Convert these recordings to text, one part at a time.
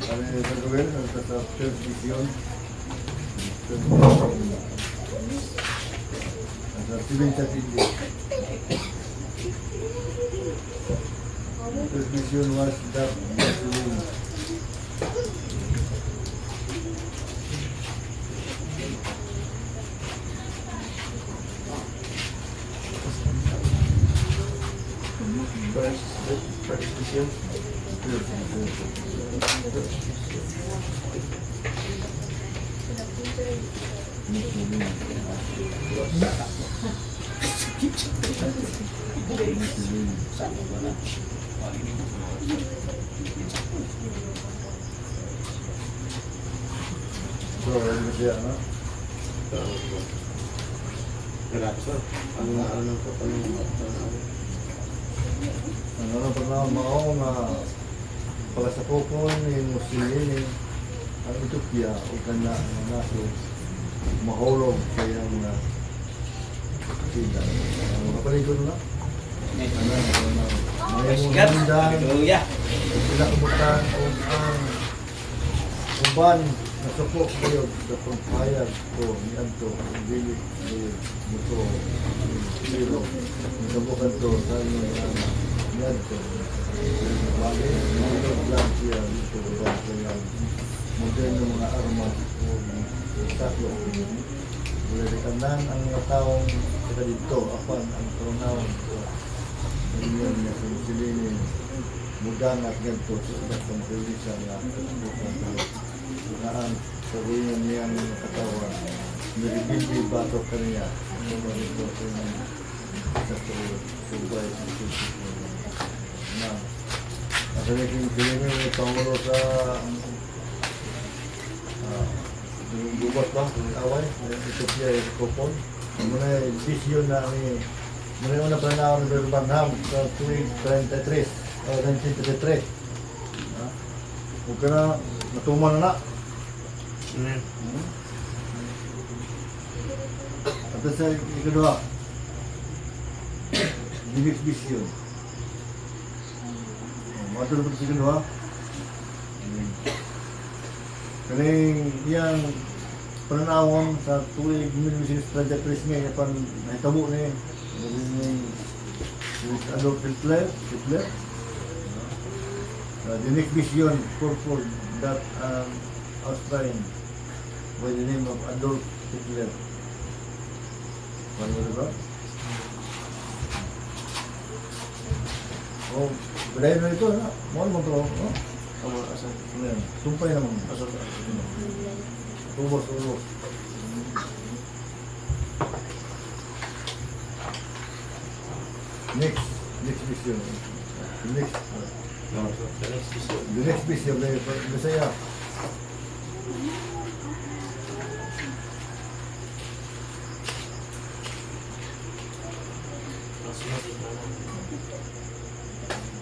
Ano yung gagawin? Sa transmission. Sa civil sa tindi. Transmission was that gasoline. First vision. So, ano siya, no? Grabe sir. Ano po Ang ano pa na mao nga pala sa popon ni Muslimin ang Ethiopia o kana ang naso mahulog sa iyang sida. Ang kapaligon na. Sikat. Hallelujah. Sila kubutan o ang uban na suko kayo sa pagpayag ko ni Anto dili muto zero nabukan to sa inyo ni Anto bagay mga lang siya dito ba kaya moderno mga armas o tatlo wala kanan ang mga taong sa dito apan ang pronouns ko inyo na silinin mudan at ganito sa pagpapalisa na naan sabihin niyang katawan niribindi bato kaniya ano ito sa subay na asa naging silinin may pangulo sa gubat ba away ito siya kupon muna bisyon na muna yung napanahon ng Berbanham sa tuwing 1933 huwag ka na natuman na at sa ikadua Divis Bisyon matulog sa ikadua kaning iyang pananawon sa tuwing 1933 ngayon pan nahitabo ni Adolf Hitler the next vision purpose that Austrian by the name of Adolf Hitler. Ano ba? Oh, beday na ito na. Mo to, no? Tama asan. Ano? Sumpay naman. Asan. Ubos. Next vision. The next vision Bisaya.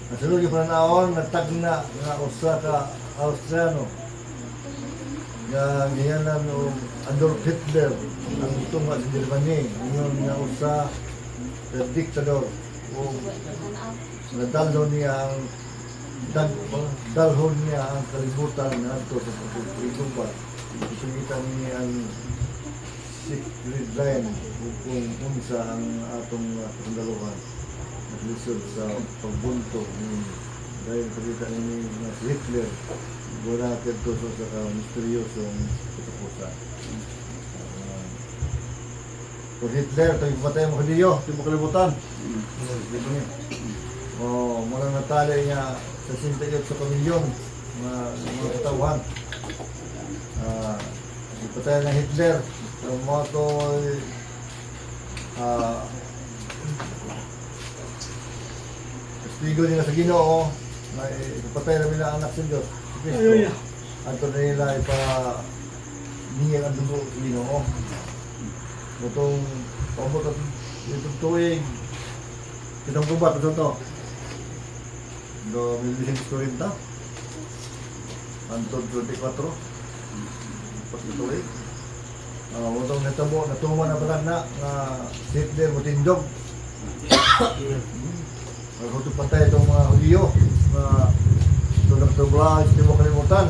Nasulog yung panahon, natagna nga usa ka Austriano nga gihanan o Adolf Hitler ang tunga sa Germany ngayon nga usa ka diktador o nadalhon niya ang dalhon niya ang kalibutan na ito sa pagkukubat. Isugitan niya ang secret line kung unsa ang atong pandaluhan naglisod sa pagbunto dahil pagkita ni si Hitler wala kito sa misteryosong katapusan. Kung Hitler, ito yung patay mo kaliyo, ito mo kalibutan. Mula natali niya sa 68 sa pamilyon mga katauhan. Ipatay ng Hitler, yung mga ito testigo nila sa Ginoo na ipatay namin ang anak sa Diyos. Si Cristo. Anto na nila niyang ang dugo sa Ginoo. Itong pabot at itong tuwing itong gubat ito ito. Do 1940 Antod 24 pagtutuloy utong natabo natuman na palag na Hitler mo tindog patay itong mga Hulyo na ito nagtubla hindi mo kalimutan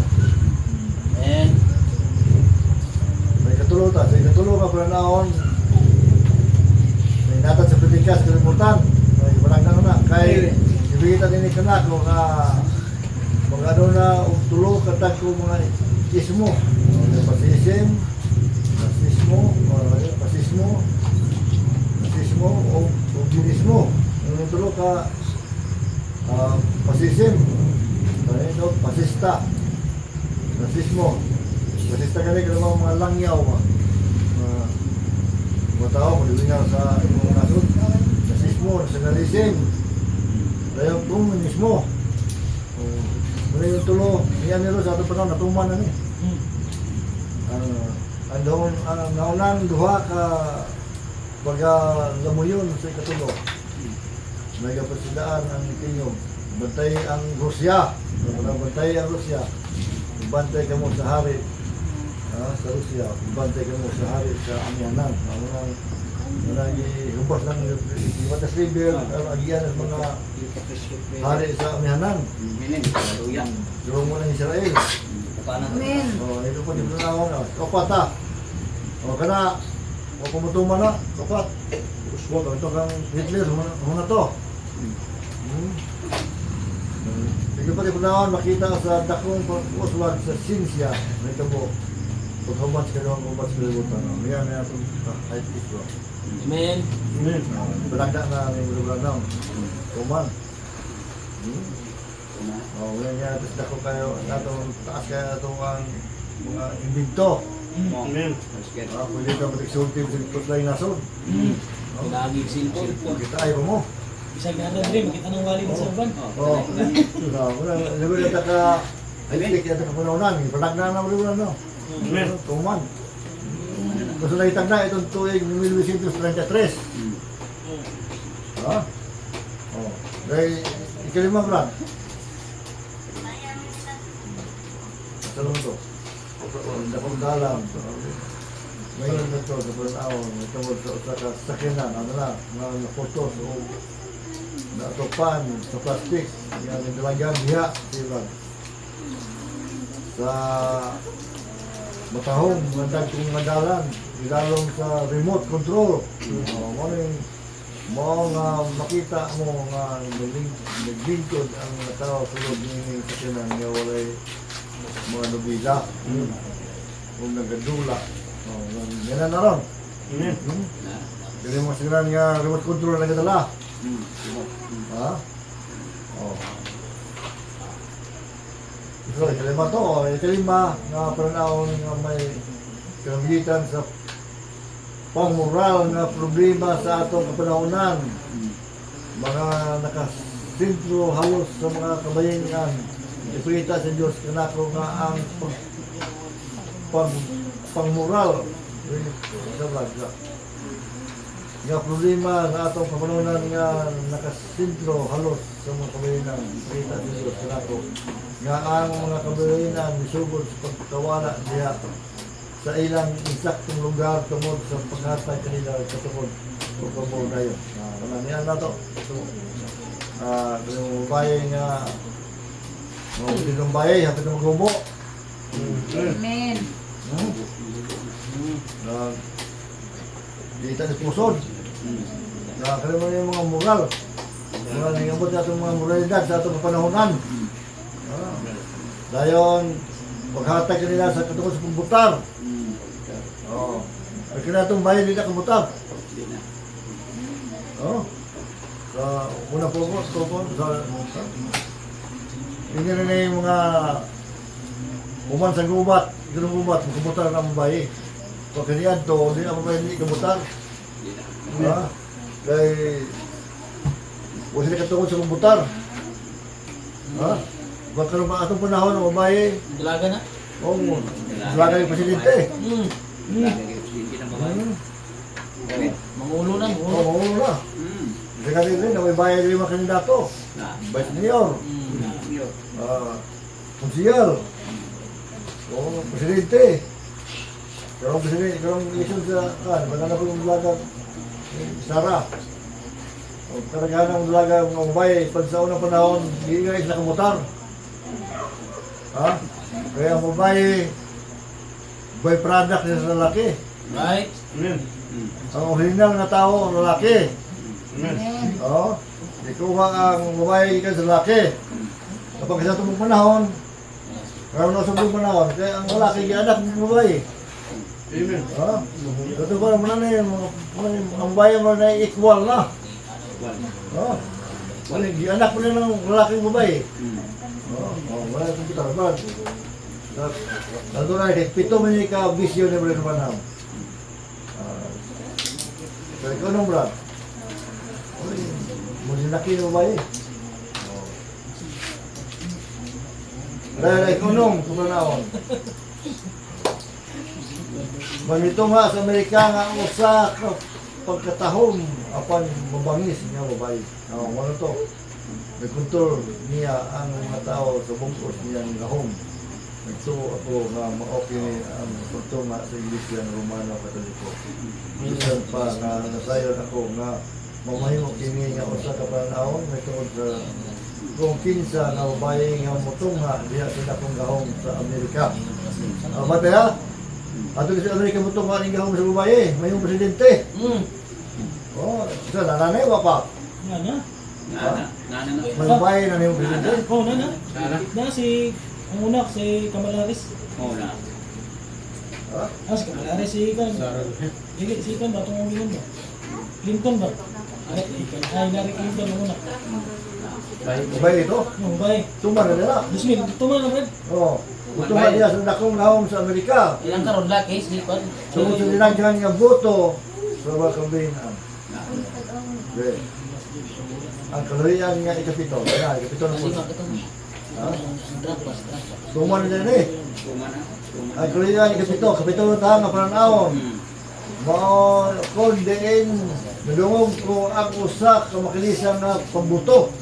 sa ikatulong ka panahon, may natad sa Pilipinas, kalimutan. May baranggang na. Kay, ibigitan din ka na kung mga ano na, tulo, katag ko mga ismo. Pasism, rasismo, o ginismo. Yung tulo ka, pasism, pasista, rasismo. Pasista ka rin ka naman mga langyaw, mga tao, maliwingaw sa imong nasod. Rasismo, nationalism, kaya komunismo. Ano yung tulo, niyan nilo sa ating panahon, natuman na ni. Ang naunang duha ka baga lamuyon sa ikatulo. May kapasidaan ang ikinyong. Bantay ang Rusya. Bantay ang Rusya. Bantay ka mo sa hari sa Rusya. Bantay ka mo sa hari sa Amihanan. Ang hubas ng Iwatas River, agian ng mga hari sa Amihanan. Durong mo ng Israel. Amen. Ito po dito na ako na. Opat ha. Kana. Pumutuman na. Opat. Ito kang Hitler. Huna to. Ito pa dito na ako makita sa dakong uswag sa sinsya. Ito po. Pagkabat ka naman kubat sa libutan. Yan na itong kahit ito. Amen. Balagda na ang lugar na. Tuman. Ngayon nga, tapos dako kayo, natong taas kayo itong mga imbinto. Amen. Pwede ka matigsulti sa putlay nasod. Lagi silpon. Kita ayaw mo. Isang ganda rin, makita ng wali sa uban. Oo. Lagoy na ka, halik na ka panaunan. Balagda na ang lugar na. Tuman. Gusto na itagda itong tuwing 1933. Ha? Dahil ikalima brad. Salam ito. Hindi akong dalam. Ngayon na ito, sa Pernahon, ito mo sa sakinan, ano na, mga photos o natupan sa plastic. Yan, yung dalagyan, diha, sila. Sa matahong, mandag kong madalan, ilalong sa remote control. Mo nga makita mo nga naglingkod ang tao sulod ng sakinan nga walay mga nobila. Kung nagadula. Yan na ron. Dili mo sakinan nga remote control na nagadala. Ha? Ito, ikalima to. Ikalima nga panahon nga may kinamitan sa pang-moral nga problema sa atong kapanahonan. Mga nakasintro halos sa mga kabayanan. Ipita sa Diyos kanako nga ang pang-moral nga problema sa atong kapanahonan nga nakasintro halos sa mga kabayanan. Ipita sa Diyos kanako nga ang mga kabayanan misugod sa pagkawala diya sa ilang insaktong lugar tungod sa paghatag kanila sa tungod pagpamor kayo. Kananian na to. Yung bayay nga yung bayay, hapit na maghubo. Amen. Kita ni pusod. Kalimutan yung mga moral. Mga nangabot sa itong mga moralidad sa itong panahonan. Dayon, paghatag kanila sa katungod sa pagbutar. Ay kinatong bayan nila kamutab. Sa unang pugos, hindi na yung mga uman sa gubat, ganun gubat, kumutar ng bayi. Pag kaniyan to, hindi na mabayan hindi kumutar. Kaya, huwag sila katungod sa kumutar. Baka naman atong panahon ng babae. Dalaga na. Oo, dalaga yung pasilite. Mangulo na. Oo, na. Kasi rin, na may bayad yung mga kandidato. Vice Mayor. Konsiyal. Oo, presidente. Karong presidente, karong eleksyon sa maganda po yung dalaga Sara. Karagahan ng dalaga ng ubay, pag sa unang panahon, hindi nga is nakamutar. Kaya ang ubay, by product niya sa lalaki. Right? Amen. Ang original na tao, ang lalaki. Amen. Oo. Ikuha ang babae ka sa lalaki. Kapag sa tumong panahon, karoon na sa tumong panahon, kaya ang lalaki gianak ng babae. Amen. Oo. Ito ba naman na yun, ang bayan mo na equal na. Oo. Wala, gianak mo na ng lalaking babae. Oo, wala kang kita. Brad. Nandun na, pito mo niya ka-vision na rin naman. So, ikaw nung Brad. Muli laki ng babae. Dahil ikaw nung kumanaon. Manito nga sa Amerika nga usa ka pagkatahom apan mabangis nga babae. Ano to? Nagkontrol niya ang mga tao sa bungkos niya ng lahom. Nagsuo ako nga ma-okay ang punto nga sa Iglesia ng Romano Katoliko. Minsan pa nga nasayon ako nga mamahimo kini nga usa ka panahon may tungod sa kung kinsa nga babae nga mutungha diha sa dakong gahom sa Amerika. Mate ha? Ato sa Amerika mutungha ning gahom sa babae, may presidente. Oh, sa nanay wa pa. Nana? May babae na ning presidente. Oh, nana? Na si... Ang una, si Kamala Harris. Ha? Si Kamala Harris, si Ikan. Si Ikan ba? Itong uminom ba? Clinton ba? Ay, Hillary Clinton ang una. Babae ito. Yung babae. Tuma na nila. 2000, tumal na Brad. Oh, mutungha diha sa dakong gahom sa Amerika. Ilang karon laki si Kon? Sumod sa dinaghan nga boto sa mga kambahinan. Okay. Ang kalorian nga ikapito. Kaya, ikapito na po. Sino ito? Ha? Drapas. Tuman na din eh. Ang kalorian ikapito. Kapito na tayo nga pananawon. Mao kon din nadungog ko ang usa ka makilisa nga pambuto.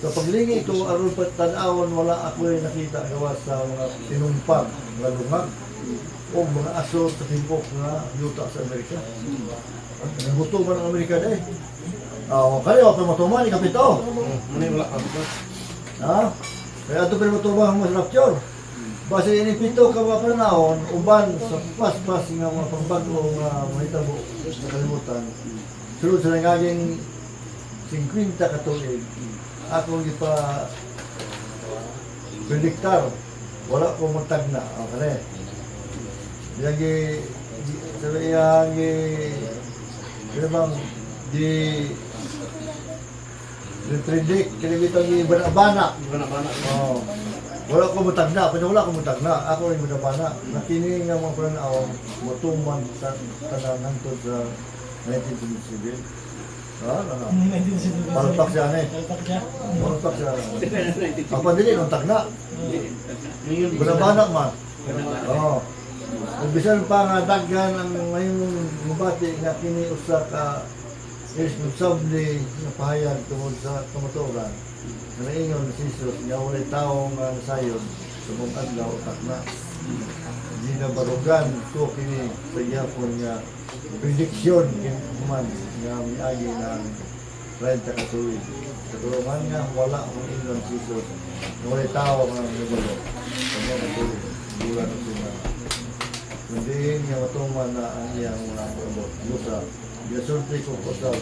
Sa paglingi ko aron tan-awon wala ako nakita gawas sa mga tinumpag nga lungag o mga aso sa timpok nga yuta sa Amerika. Ang buto man ang Amerika dai. Kaya ako matuman ni kapito. Wala ka. Ha? Kaya ato pero matuman mo sa rapture. Base ini pito ka ba panahon uban sa pas-pas nga mga pambago nga mahitabo sa kalibutan. Sulod sa nangaging 50 ka tuig. Ako gipa prediktar wala ko matagna okay yagi sabi yagi bang di predict kinibitang ibana oh wala ko matagna pero wala ko matagna ako rin matagna nakini nga mga pananaw matuman sa tanan hangtod sa 1927 palpak siya na eh. Palpak siya. Apa dili nung tagna. Banabanak man. Oo. Bisan pa nga daghan ang ngayong mubati nga kini usa ka responsable na pahayag tungod sa kamatuoran. Naingon si Jesus nga walay tawo nga nasayon sa mong adlaw tagna. Hindi na barugan ko kini sa yapon nga prediction man nga miagi ng 30 ka tuig. Katulungan nga wala akong ingon si Jesus. Wala tao nga nabalo. Sa mga tuig. Bulan ang sila. Kundi nga matuman na ang iyang mga abot. Lusa. Yasulti ko po sa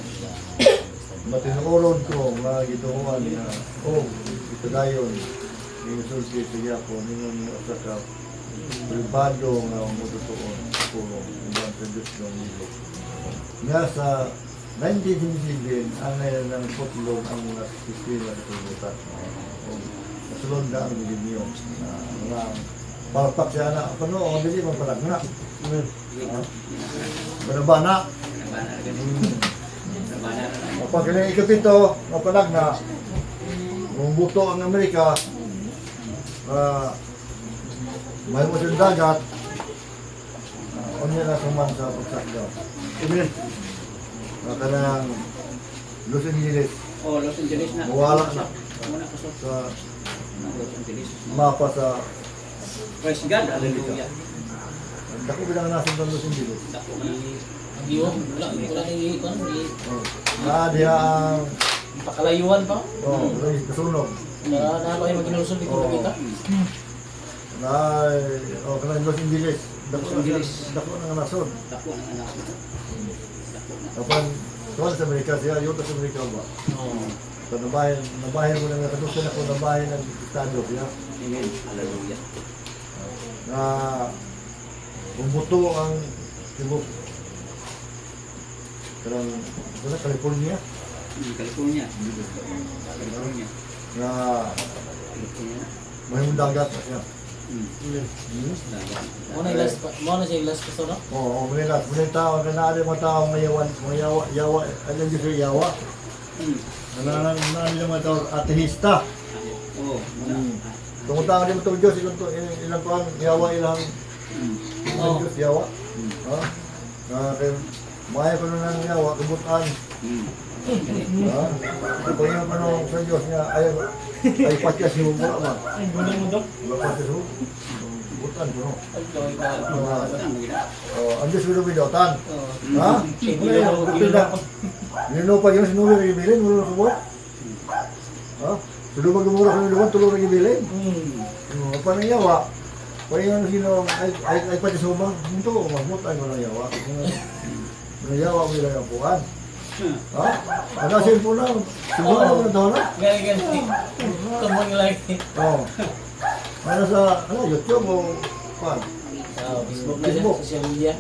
matinuoron ko mga gituhuan nga ito dayon. Yasulti sa yapon. Ningon nga sa kap. Pribado nga mututuon. Pulong. Iban sa Diyos ng nilo. Nga sa 1977, ang ngayon ng putlog ang mga sistema ng pagbutan. Kasulod na ang milenyo. Mga palpak siya na, ano, ang bili mong palagna. Banabana. Kapag kailangan ikapito, ang palagna, buto ang Amerika, may mo siyang dagat, niya na suman sa pagsakdaw. Amen. Kanang Los Angeles, Los Angeles na. wala na Muna ko sa Los Angeles. mapa sa Praise God, hallelujah. dako bilang nasin ng Los Angeles. Dako Diyo, wala ni kon ni Diya ang pakalayuan pa. kasunog. Na ba yung maginulusod dito na kita? O kanang Los Angeles. Los Angeles. Dako ng nasod. Dako ng anak ko. Dako na. Kapan tuwan sa Amerika siya, yun sa Amerika ba? Oo. So nabahin mo na katusan ako nabahin ng estado siya. Amen. Hallelujah. Na bumuto ang tibok karang California California. California. na California. may dagat na siya. Dagat. Mo na siya last pastor no? Oo, manilas. Muna tao, kanaan yung mga tao mga yawa, ano yung siya yawa? Kanaan yung mga tao, atehista. Oo. Tungkol tao din mo itong Diyos, ilang pa ang yawa, ilang Diyos, yawa. Ha? Kaya maya ko na ng yawa, kubutan. Ha? Kung yung ano sa Diyos niya, ay patya si Hugo ba? Ay, guna mo dok. Wala patya si Hugo. Kubutan ko, no? Oo. Ang Diyos ko bidotan. Ha? Guna mo. Nilupa yun, sinuwi rin ibilin, wala na kubot. Ha? Sulo magumura kami luwan, tulo rin ibilin. Paano yawa? Paano yung sino, ay pati subang, hindi ko magmut, ay walang yawa. Walang yawa, walang yapuan. Ha? Ano cellphone lang? Subang ako na daw na? Gani. Kamang lagi. Oo. Ano sa, YouTube o pan? Facebook na siya, social media.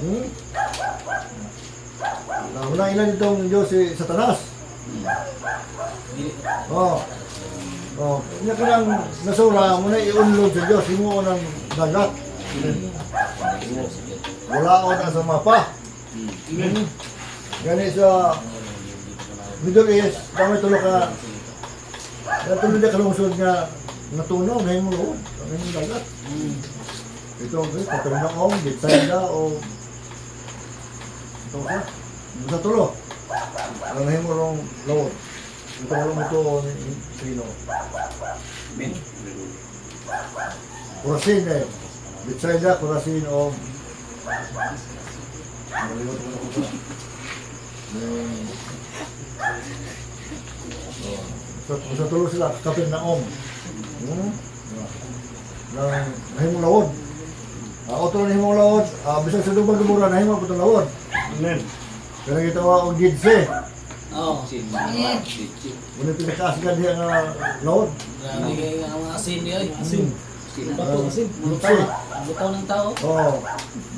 Unang ilan itong Diyos si Satanas. Oo. Oh, niya ka lang nasura mo na iunlod sa Diyos, himuon ng dagat. Wala ko na sa mapa. Gani sa Middle East, dami tulog ka. Natulog na kalungsod nga natunaw, na yung loob, na yung dagat. Ito, patulog na kong, Bethsaida o ito ka, sa tulo. Ang nahimurong loob. Ito mo ito sino. Amen. Kurasin eh. Bethsaida, Kurasin o nalimutan ko na ko ba? Sa tulo sila, kapit na om. Nahimong lawod. Ako tulo nahimong lawod. Bisag sa dubang lumura, nahimong po itong lawod. Amen. Kaya gitawa og gidse. Oo. Amen. Muna pinakaasigan diya nga lawod. Grabe kayo ang mga asin niya. Asin. Bato asin. Lutay. Lutaw ng tao. Oo.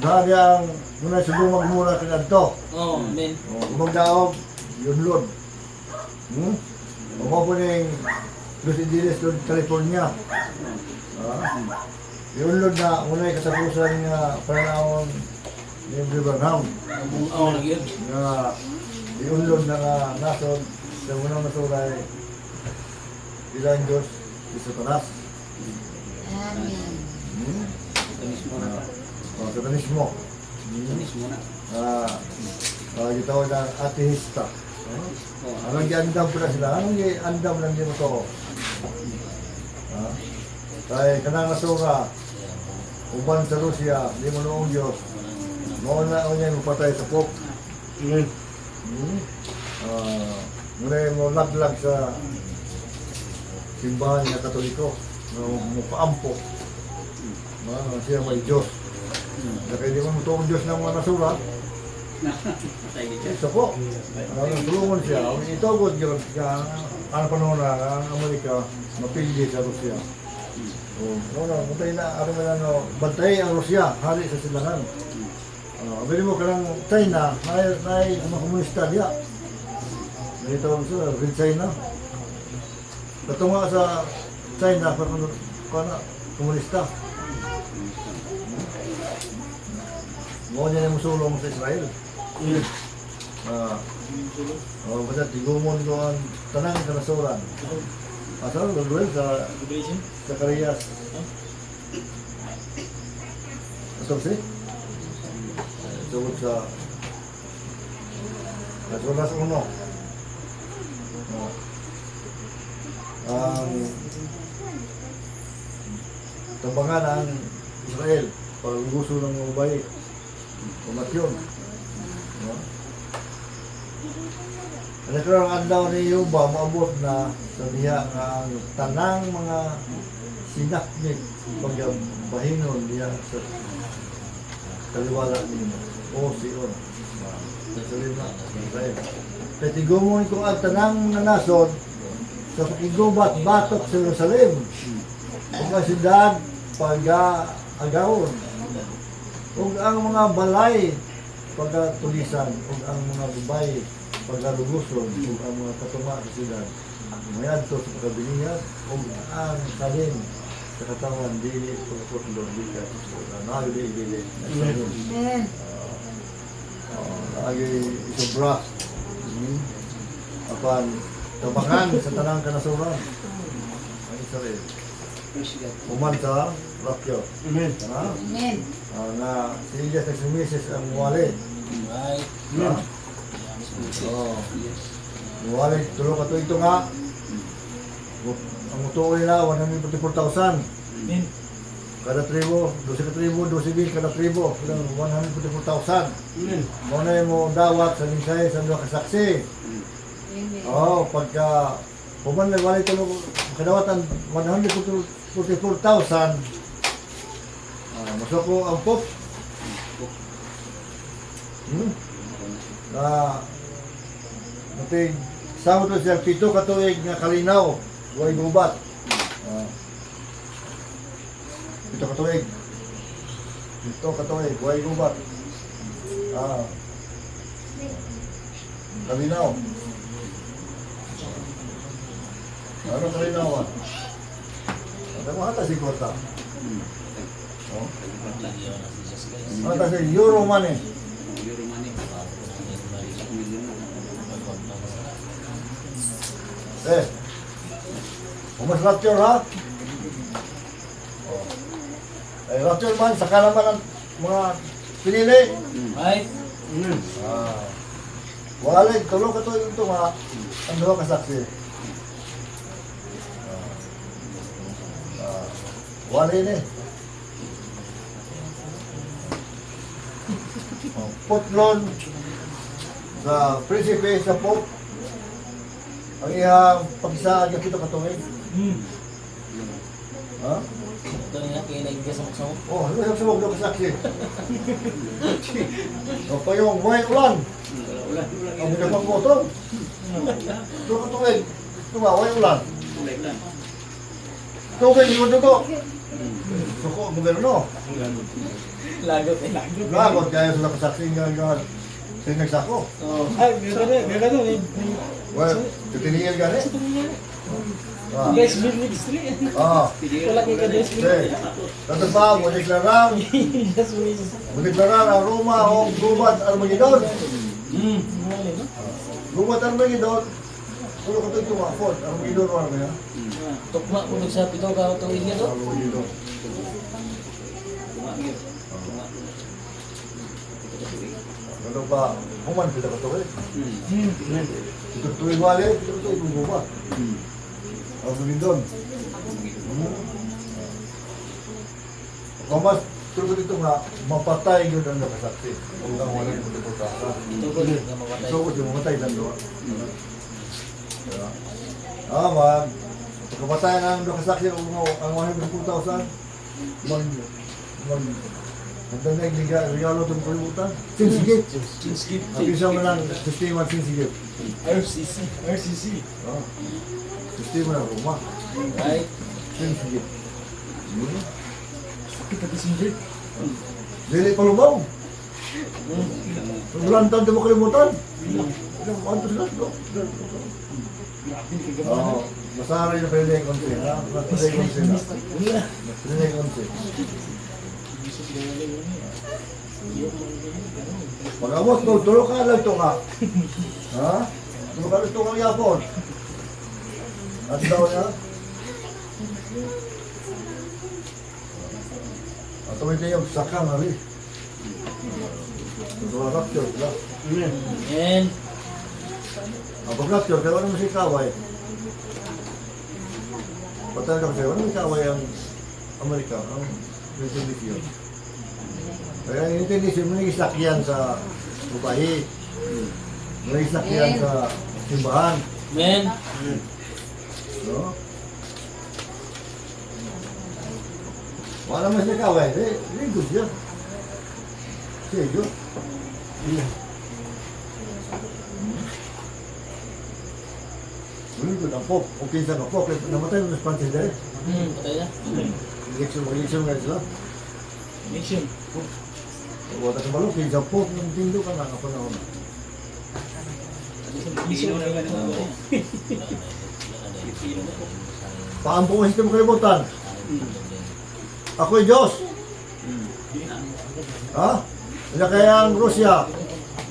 Dahil ang muna sa dumang mura kinadto. Oo, amen. Umang daog, yun lod. Umaw po ng Los Angeles, California. Yun lod na una'y katapusan nga panahon ni Branham. Oo, lagi yun. Nga iunlod na nga nasod sa unang nasuray ilang Diyos si Satanas. Amen. Satanismo na. Satanismo. Satanismo na. Gitawag na atehista. Anong giandam po na sila? Anong giandam lang din mo to? Kaya kanang nasura, uban sa Rusya, di mo noong Diyos. Mauna o niya patay sa Pope. Amen. Muna mo laglag sa simbahan niya Katoliko. Mupaampo. Siya may Diyos. Kaya di mo toong Diyos ng mga nasura. Patay dito. Isa po. Tulungan siya. Itugod yun. Ano panahon na ang Amerika mapili sa Rusya. Bantay na, bantay ang Rusya, hari sa silangan. Abili mo ka ng China, may mga komunista diya. May tawag sa Red China. Katunga sa China, para komunista. Mo niya na musulong sa Israel. Basta tigumon ko ang tanang kanasuran. Asal Luluel sa Liberation. Zacarias. Asal si? Tungkol sa Nasulas 1. Ang tambangan ang Israel pag gusto ng mga babae. Pumatyon. Ano karang andaw ni Yuba, maabot na sa diya nga ang tanang mga sinaknik pagbahinon niya sa kaliwala niya. O siyon. Sasalin na. Israel. Kaya tigumon ko ang tanang nanasod sa pakigubat batok sa Jerusalem. Kung ang siyudad pag-agawon. Kung ang mga balay pagkatulisan. Kung ang mga babay pagkaluguson. Kung ang mga katuma sa siyudad. Mayad to sa pagkabilihan. Kung ang salim sa katawan, dili pagkakotlo, dili ka. Dili. Amen. Lagi isobra. Apan tabangan sa tanang kanasuran. Ang Israel. Uman sa Rakyo. Amen. Amen. Na siya sa sumisis ang wali. Right. Wali, tulo ka to ito nga. Ang utuoy nila, 144,000. Amen. Kada tribo, 12 kada tribo. 144,000. Amen. Muna yung mo dawat sa minsay sa mga kasaksi. Amen. Pagka puman na wali tulog, kadawatan 144,000. Masuk ko ang pop. Nating sama to siya 7 ka tuig nga kalinaw, way gubat. 7 ka tuig. 7 ka tuig, way gubat. Kalinaw. Ano kalinaw? Ano mo hata si Kota? Lagi yun ang Jesus guys. Ano ta si Euro money? Umas rapture ha? Rapture man, saka naman ang mga pinili. Right. Amen. Walay, tulong ka to yung ito nga. Ang dalawa kasaksi. Walay ni. Putlon sa prinsipe sa Pope. Ang iyang pagsaad yung kito katuwid. Ha? Ito niya, kaya naigay sa maksamo. Ano yung sumog na kasaksi? Pa yung may ulan. Ang mga pangkotong. Ito katuwid. Ito nga, may ulan. Tubig, yung dugo. Suko, mo gano'n no? Lagot eh. Lagot kaya sila kasaksi nga sinagsako. Ay, gagano. Well, titinigil gani. Guys, ministry. Wala kayo ka-guys ministry. Tapos pa, mo deklarar Yes, Jesus. ang Roma o Gubat Armageddon. Wala, no? Gubat Armageddon. Pulo ka ito mga Ford. Armageddon wala na yan. Tukma ko sa pito ka itong igya to. Armageddon. Ano ba? Human kita ka ito eh. Ito tuwing wali, ito tuwing Gubat. Armageddon. Kamas, tulad ito nga, mapatay yun ang nakasaksi. Kung ang walang pagkakasa. Ito ko din na mamatay. So, kung mamatay lang doon. Pagkapatay ng nakasaksi ang 100,000, magdanay regalo itong kalimutan. Sinsigit. Ang isang mo ng sistema sinsigit. RCC. Sistema ng Roma. Right. Sinsigit. Kita disingit. Dili palubaw. Ulan taon di mo kalimutan. Ano sila? Masaray na pwede yung konti. Pwede yung konti na. Pwede yung konti. Pag-abot mo, tulog ka lang ito nga. Ha? Tulog ka lang ito nga yapon. At daw niya? At tuwid niya yung sakang hari. Tulog ka rapture sila. Amen. And Ang pag-rapture, kaya ano mo si Kaway? Patay ka sa'yo, ano mo si Kaway ang Amerika, ang Indonesia? Kaya ang Indonesia, may isakyan sa bubahi. May isakyan sa simbahan. men, No? Wala naman siya kaway. Lingkod siya. Sige. Lingkod ang pop. Okay sa pop. Namatay mo sa Francis dahil. Patay na. Election nga sila. Action. Wala ka balok. Kaya sa pop. Yung tindo ka nga. Ako na ako. Iso na lang ako. Paampo mo sistema kalimutan. Ako'y Diyos. Ha? Kaya kaya ang Rusya,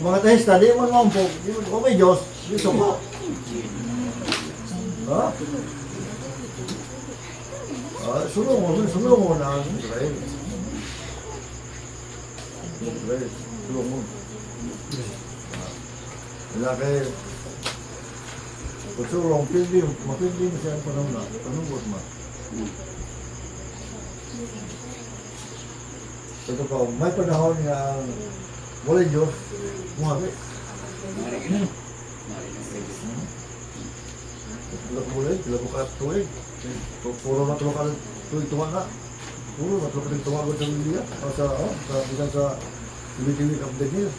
mga tehista, di man mampo. Ako'y Diyos. Dito ko. Ha? Sulong mo na ang Israel. Israel, sulong mo. Kaya kaya, kung sulong, mapindi mo siya ang panahon na. Panungot mo. Ito ka, may panahon nga wala Diyos, muhabi. Pila ko mulay, pila ko tuwig. Puro na tuwa ka tuwig tuwa na. Puro na tuwa ka tuwa ko sa Biblia. O sa tiwi-tiwi update niya.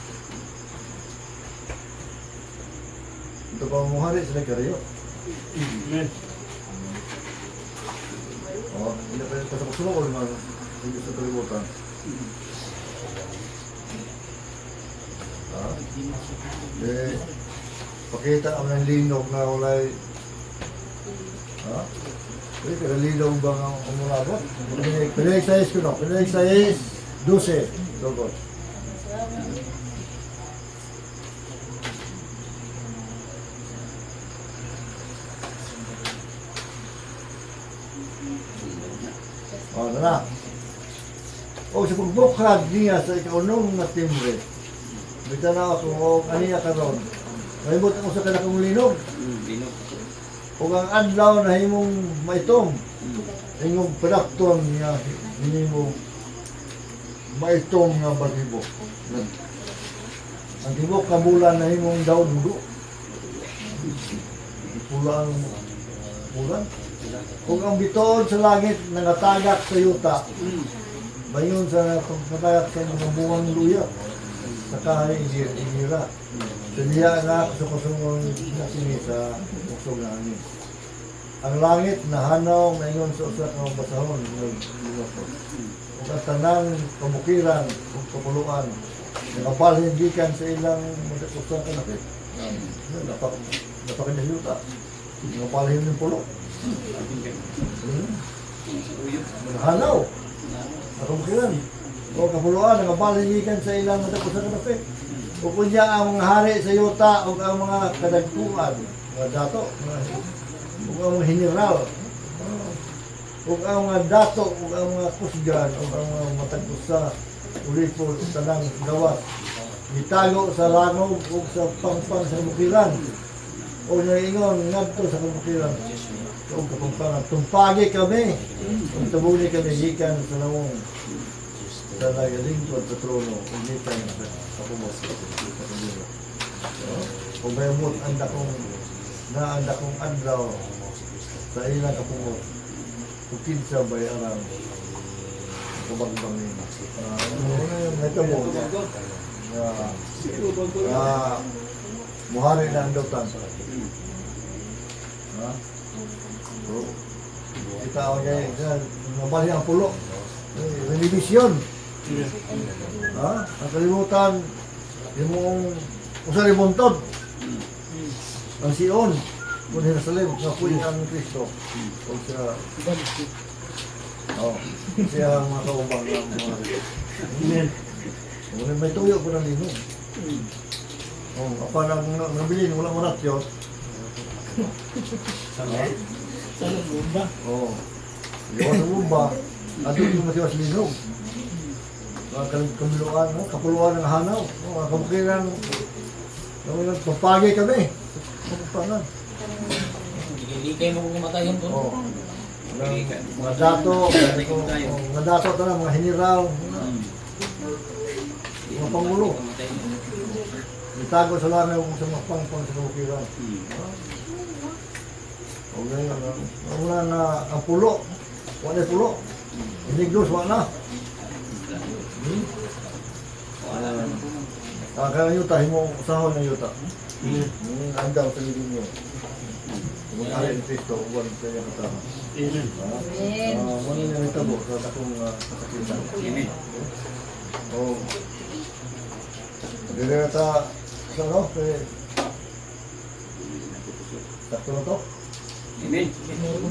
Ito pa ang muhari, sila karayo. Amen. Hindi pa yung kasapagsulong ko naman. Hindi sa kalimutan. Pakita ang ng linog na walay. Kaya linog ba ang umulabot? Pinag size ko no? Pinag size 12. Dogot. Na. O sa pagbukad niya sa ikaunong na timbre, bita na ako o aniya karon. Mahimot ako sa kanakong linog. O ang adlaw na himong maitong, himong produkton niya, himong maitong nga bagibok. Ang tibok na bulan na himong daw dugo. Pulang bulan. Kung ang bitoon sa langit nangatagak sa yuta, bayon sa pagkatagak sa mga buwang luya, saka inira. Saniya nga sa kusungong nasini sa kusong na angin. Ang langit nahanaw ngayon sa usa ka basahon ng lumapo. Kung ang tanang kabukiran o kapuluan, nakabalhin gikan sa ilang usa ka napit. Napakanya yuta. Nakabalhin ng pulo. Hanaw. Kabukiran. O kapuluan, nakabalhin gikan sa ilang usa ka napit. O kunya ang mga hari sa yuta o ang mga kadagkuan, mga dato, o ang mga general, o ang mga dato, o ang mga kusgan, o ang mga matagpos sa ulipol, tanang gawas, itago sa langog o sa pangpang sa bukiran, o naingon ngadto sa kabukiran, o kapangpangan, tumpagi kami, o tabuni kami gikan sa nawong sa nagalingkod sa trono, umitan sa kapumos. Kung may umot, anda kong adlaw sa ilang kapumos, kukinsa ba'y arang kubagbangin. May tamo muhari na ang dautan. Kita ako niya, mabali ang pulo. Relibisyon. Ang kalimutan, yung mong usa ribuntod. Ang Sion, kung Jerusalem, nga puli ang Kristo. O siya, siya ang mga kaubang ng mga Amen. May tuyo ko ng linog. Apa nabilin, walang orat yun. Saan bomba? Iwan sa bomba. Ato yung matiwas linog. Kamiluan, kapuluan ng hanaw. Kabukiran, papagay kami. Kapupangan. Likay mo kung kumatayon ko. Mga dato, mga general, mga pangulo. Itago sa langaw sa mga pangpang sa kabukiran. Wala na ang pulo. Wala pulo. Inigdos, wala na. Kaya yuta, himo usahon ng yuta. Andaw sa libing nyo. Kung ari ni Cristo, uwan sa niya kasama. Amen. Amen. Muna niya nitabo sa takong kasakitan. Amen. Oh. Dire na ta, sa no? Sakto na to? Amen. Meron ko